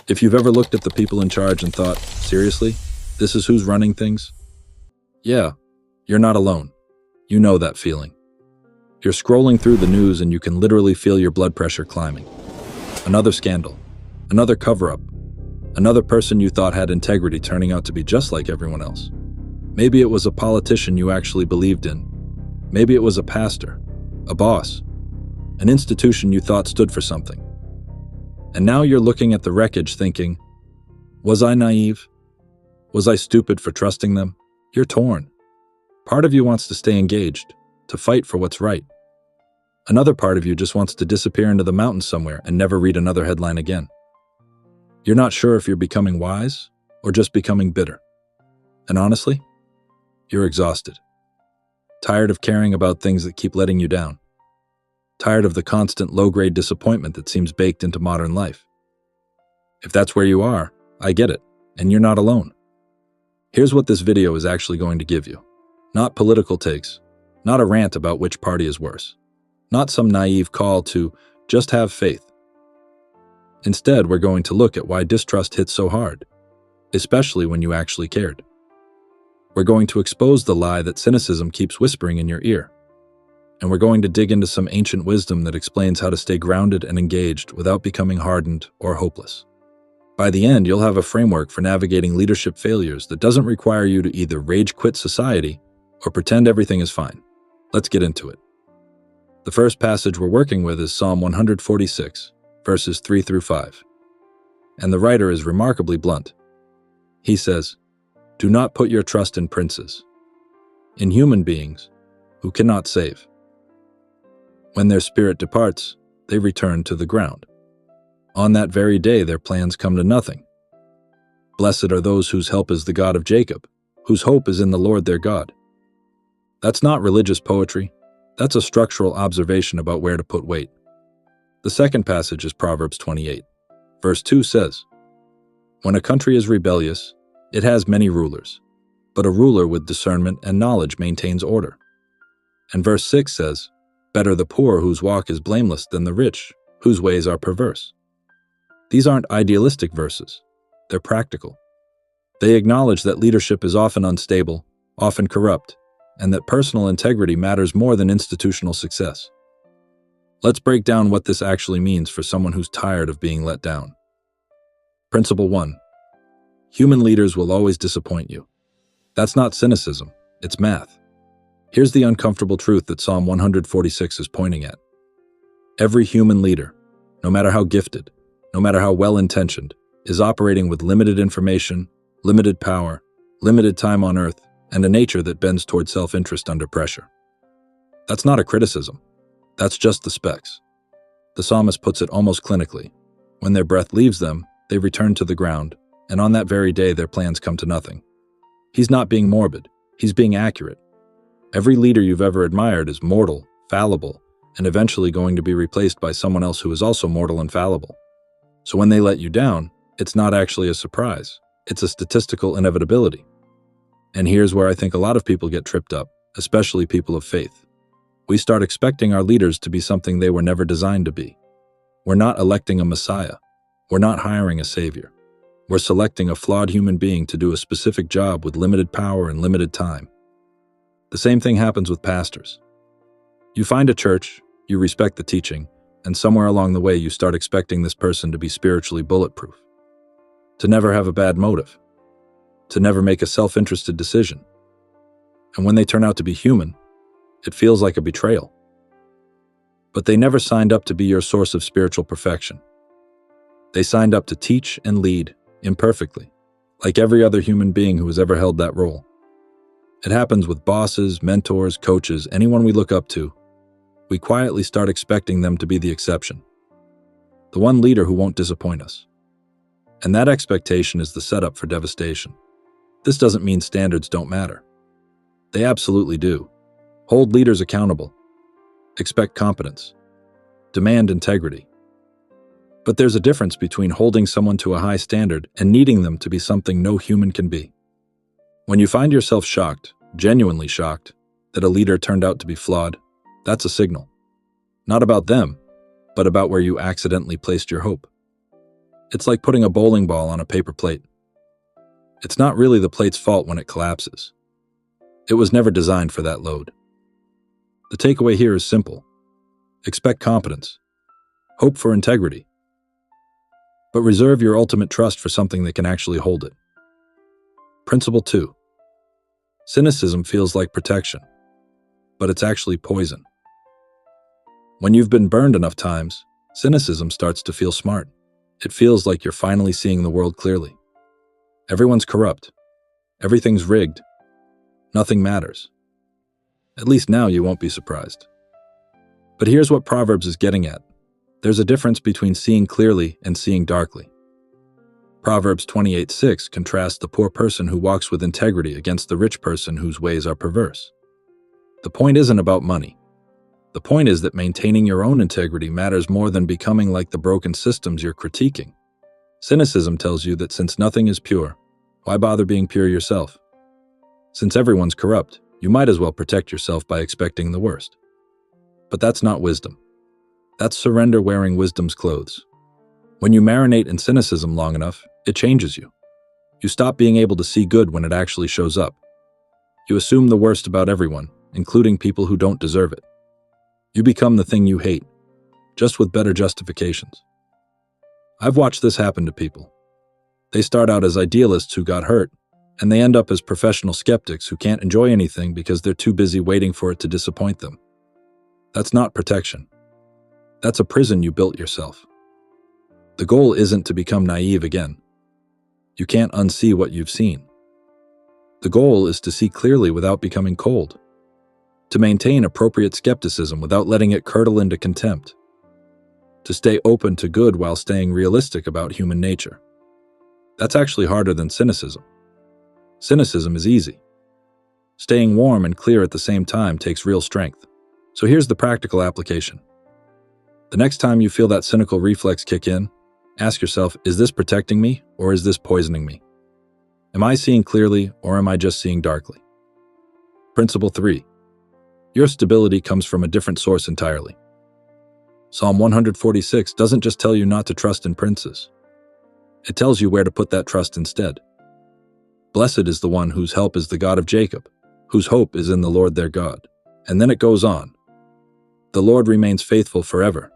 If you've ever looked at the people in charge and thought, seriously, this is who's running things? Yeah, you're not alone. You know that feeling. You're scrolling through the news and you can literally feel your blood pressure climbing. Another scandal, another cover-up, another person you thought had integrity turning out to be just like everyone else. Maybe it was a politician you actually believed in. Maybe it was a pastor, a boss, an institution you thought stood for something. And now you're looking at the wreckage thinking, was I naive? Was I stupid for trusting them? You're torn. Part of you wants to stay engaged, to fight for what's right. Another part of you just wants to disappear into the mountains somewhere and never read another headline again. You're not sure if you're becoming wise or just becoming bitter. And honestly, you're exhausted. Tired of caring about things that keep letting you down. Tired of the constant low-grade disappointment that seems baked into modern life. If that's where you are, I get it, and you're not alone. Here's what this video is actually going to give you. Not political takes, not a rant about which party is worse, not some naive call to just have faith. Instead, we're going to look at why distrust hits so hard, especially when you actually cared. We're going to expose the lie that cynicism keeps whispering in your ear. And we're going to dig into some ancient wisdom that explains how to stay grounded and engaged without becoming hardened or hopeless. By the end, you'll have a framework for navigating leadership failures that doesn't require you to either rage quit society or pretend everything is fine. Let's get into it. The first passage we're working with is Psalm 146, verses 3 through 5. And the writer is remarkably blunt. He says, "Do not put your trust in princes, in human beings who cannot save. When their spirit departs, they return to the ground. On that very day their plans come to nothing. Blessed are those whose help is the God of Jacob, whose hope is in the Lord their God." That's not religious poetry. That's a structural observation about where to put weight. The second passage is Proverbs 28. Verse 2 says, "When a country is rebellious, it has many rulers, but a ruler with discernment and knowledge maintains order." And verse 6 says, "Better the poor whose walk is blameless than the rich, whose ways are perverse." These aren't idealistic verses. They're practical. They acknowledge that leadership is often unstable, often corrupt, and that personal integrity matters more than institutional success. Let's break down what this actually means for someone who's tired of being let down. Principle 1. Human leaders will always disappoint you. That's not cynicism, it's math. Here's the uncomfortable truth that Psalm 146 is pointing at. Every human leader, no matter how gifted, no matter how well-intentioned, is operating with limited information, limited power, limited time on earth, and a nature that bends toward self-interest under pressure. That's not a criticism. That's just the specs. The psalmist puts it almost clinically. When their breath leaves them, they return to the ground, and on that very day their plans come to nothing. He's not being morbid. He's being accurate. Every leader you've ever admired is mortal, fallible, and eventually going to be replaced by someone else who is also mortal and fallible. So when they let you down, it's not actually a surprise. It's a statistical inevitability. And here's where I think a lot of people get tripped up, especially people of faith. We start expecting our leaders to be something they were never designed to be. We're not electing a messiah. We're not hiring a savior. We're selecting a flawed human being to do a specific job with limited power and limited time. The same thing happens with pastors. You find a church, you respect the teaching, and somewhere along the way you start expecting this person to be spiritually bulletproof, to never have a bad motive, to never make a self-interested decision. And when they turn out to be human, it feels like a betrayal. But they never signed up to be your source of spiritual perfection. They signed up to teach and lead imperfectly, like every other human being who has ever held that role. It happens with bosses, mentors, coaches, anyone we look up to. We quietly start expecting them to be the exception, the one leader who won't disappoint us. And that expectation is the setup for devastation. This doesn't mean standards don't matter. They absolutely do. Hold leaders accountable. Expect competence. Demand integrity. But there's a difference between holding someone to a high standard and needing them to be something no human can be. When you find yourself shocked, genuinely shocked, that a leader turned out to be flawed, that's a signal. Not about them, but about where you accidentally placed your hope. It's like putting a bowling ball on a paper plate. It's not really the plate's fault when it collapses. It was never designed for that load. The takeaway here is simple. Expect competence. Hope for integrity. But reserve your ultimate trust for something that can actually hold it. Principle 2. Cynicism feels like protection, but it's actually poison. When you've been burned enough times, cynicism starts to feel smart. It feels like you're finally seeing the world clearly. Everyone's corrupt. Everything's rigged. Nothing matters. At least now you won't be surprised. But here's what Proverbs is getting at. There's a difference between seeing clearly and seeing darkly. Proverbs 28:6 contrasts the poor person who walks with integrity against the rich person whose ways are perverse. The point isn't about money. The point is that maintaining your own integrity matters more than becoming like the broken systems you're critiquing. Cynicism tells you that since nothing is pure, why bother being pure yourself? Since everyone's corrupt, you might as well protect yourself by expecting the worst. But that's not wisdom. That's surrender wearing wisdom's clothes. When you marinate in cynicism long enough, it changes you. You stop being able to see good when it actually shows up. You assume the worst about everyone, including people who don't deserve it. You become the thing you hate, just with better justifications. I've watched this happen to people. They start out as idealists who got hurt, and they end up as professional skeptics who can't enjoy anything because they're too busy waiting for it to disappoint them. That's not protection. That's a prison you built yourself. The goal isn't to become naive again. You can't unsee what you've seen. The goal is to see clearly without becoming cold, to maintain appropriate skepticism without letting it curdle into contempt, to stay open to good while staying realistic about human nature. That's actually harder than cynicism. Cynicism is easy. Staying warm and clear at the same time takes real strength. So here's the practical application. The next time you feel that cynical reflex kick in, ask yourself, is this protecting me or is this poisoning me? Am I seeing clearly or am I just seeing darkly? Principle 3. Your stability comes from a different source entirely. Psalm 146 doesn't just tell you not to trust in princes. It tells you where to put that trust instead. Blessed is the one whose help is the God of Jacob, whose hope is in the Lord their God. And then it goes on. The Lord remains faithful forever.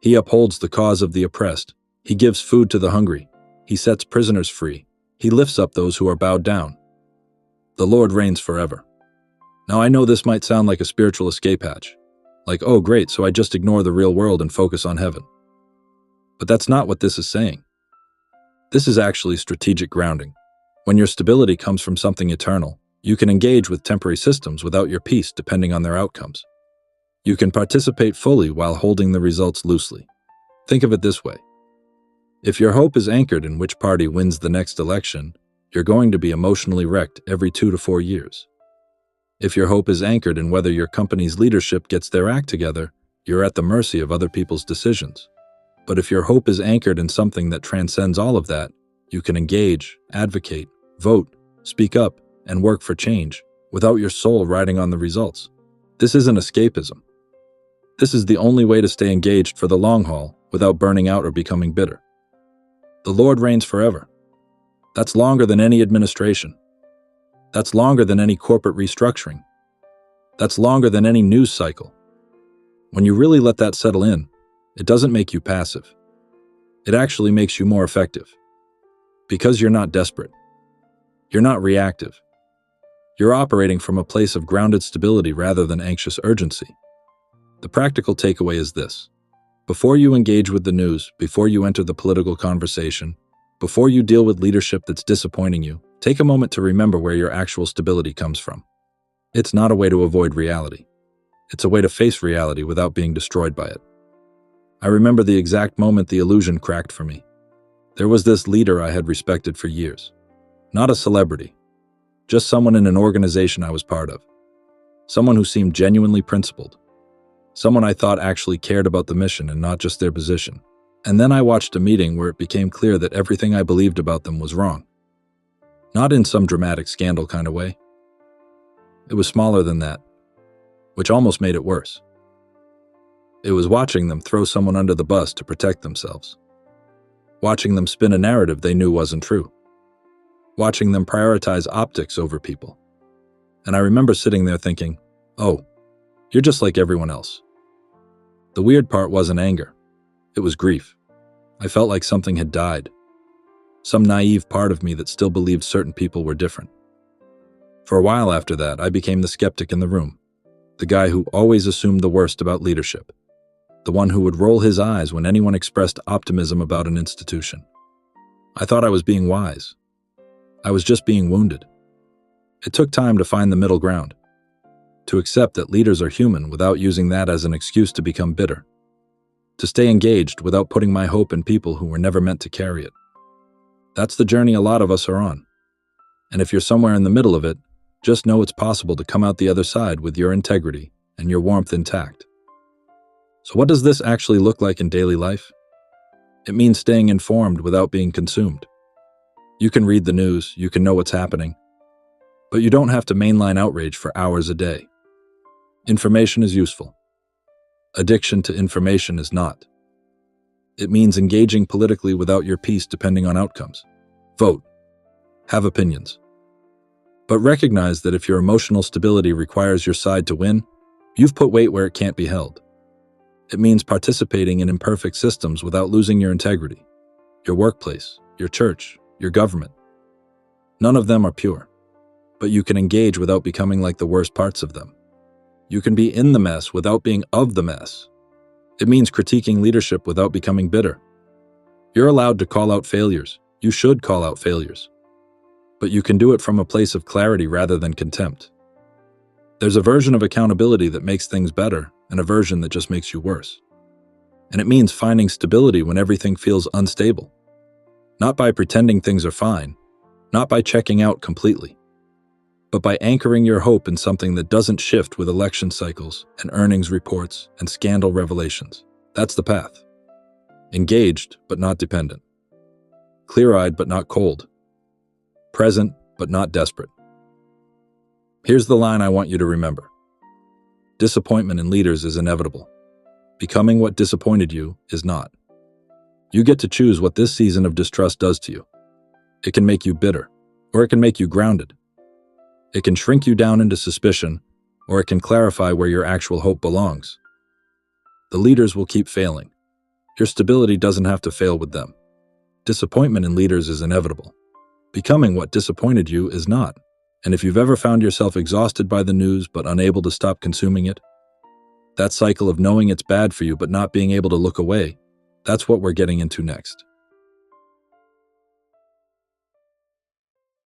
He upholds the cause of the oppressed. He gives food to the hungry. He sets prisoners free. He lifts up those who are bowed down. The Lord reigns forever. Now I know this might sound like a spiritual escape hatch. Like, oh great, so I just ignore the real world and focus on heaven. But that's not what this is saying. This is actually strategic grounding. When your stability comes from something eternal, you can engage with temporary systems without your peace depending on their outcomes. You can participate fully while holding the results loosely. Think of it this way. If your hope is anchored in which party wins the next election, you're going to be emotionally wrecked every 2 to 4 years. If your hope is anchored in whether your company's leadership gets their act together, you're at the mercy of other people's decisions. But if your hope is anchored in something that transcends all of that, you can engage, advocate, vote, speak up, and work for change without your soul riding on the results. This isn't escapism. This is the only way to stay engaged for the long haul without burning out or becoming bitter. The Lord reigns forever. That's longer than any administration. That's longer than any corporate restructuring. That's longer than any news cycle. When you really let that settle in, it doesn't make you passive. It actually makes you more effective. Because you're not desperate. You're not reactive. You're operating from a place of grounded stability rather than anxious urgency. The practical takeaway is this. Before you engage with the news, before you enter the political conversation, before you deal with leadership that's disappointing you, take a moment to remember where your actual stability comes from. It's not a way to avoid reality. It's a way to face reality without being destroyed by it. I remember the exact moment the illusion cracked for me. There was this leader I had respected for years. Not a celebrity, just someone in an organization I was part of. Someone who seemed genuinely principled. Someone I thought actually cared about the mission and not just their position. And then I watched a meeting where it became clear that everything I believed about them was wrong. Not in some dramatic scandal kind of way. It was smaller than that, which almost made it worse. It was watching them throw someone under the bus to protect themselves. watching them spin a narrative they knew wasn't true, watching them prioritize optics over people. And I remember sitting there thinking, oh, you're just like everyone else. The weird part wasn't anger. It was grief. I felt like something had died. Some naive part of me that still believed certain people were different. For a while after that, I became the skeptic in the room, the guy who always assumed the worst about leadership, the one who would roll his eyes when anyone expressed optimism about an institution. I thought I was being wise. I was just being wounded. It took time to find the middle ground, to accept that leaders are human without using that as an excuse to become bitter, to stay engaged without putting my hope in people who were never meant to carry it. That's the journey a lot of us are on. And if you're somewhere in the middle of it, just know it's possible to come out the other side with your integrity and your warmth intact. So what does this actually look like in daily life? It means staying informed without being consumed. You can read the news, you can know what's happening, but you don't have to mainline outrage for hours a day. Information is useful. Addiction to information is not. It means engaging politically without your peace depending on outcomes. Vote. Have opinions. But recognize that if your emotional stability requires your side to win, you've put weight where it can't be held. It means participating in imperfect systems without losing your integrity. Your workplace, your church, your government. None of them are pure, but you can engage without becoming like the worst parts of them. You can be in the mess without being of the mess. It means critiquing leadership without becoming bitter. You're allowed to call out failures. You should call out failures. But you can do it from a place of clarity rather than contempt. There's a version of accountability that makes things better and a version that just makes you worse. And it means finding stability when everything feels unstable. Not by pretending things are fine, not by checking out completely, but by anchoring your hope in something that doesn't shift with election cycles and earnings reports and scandal revelations. That's the path. Engaged, but not dependent. Clear-eyed, but not cold. Present, but not desperate. Here's the line I want you to remember. Disappointment in leaders is inevitable. Becoming what disappointed you is not. You get to choose what this season of distrust does to you. It can make you bitter, or it can make you grounded. It can shrink you down into suspicion, or it can clarify where your actual hope belongs. The leaders will keep failing. Your stability doesn't have to fail with them. Disappointment in leaders is inevitable. Becoming what disappointed you is not. And if you've ever found yourself exhausted by the news but unable to stop consuming it, that cycle of knowing it's bad for you but not being able to look away, that's what we're getting into next.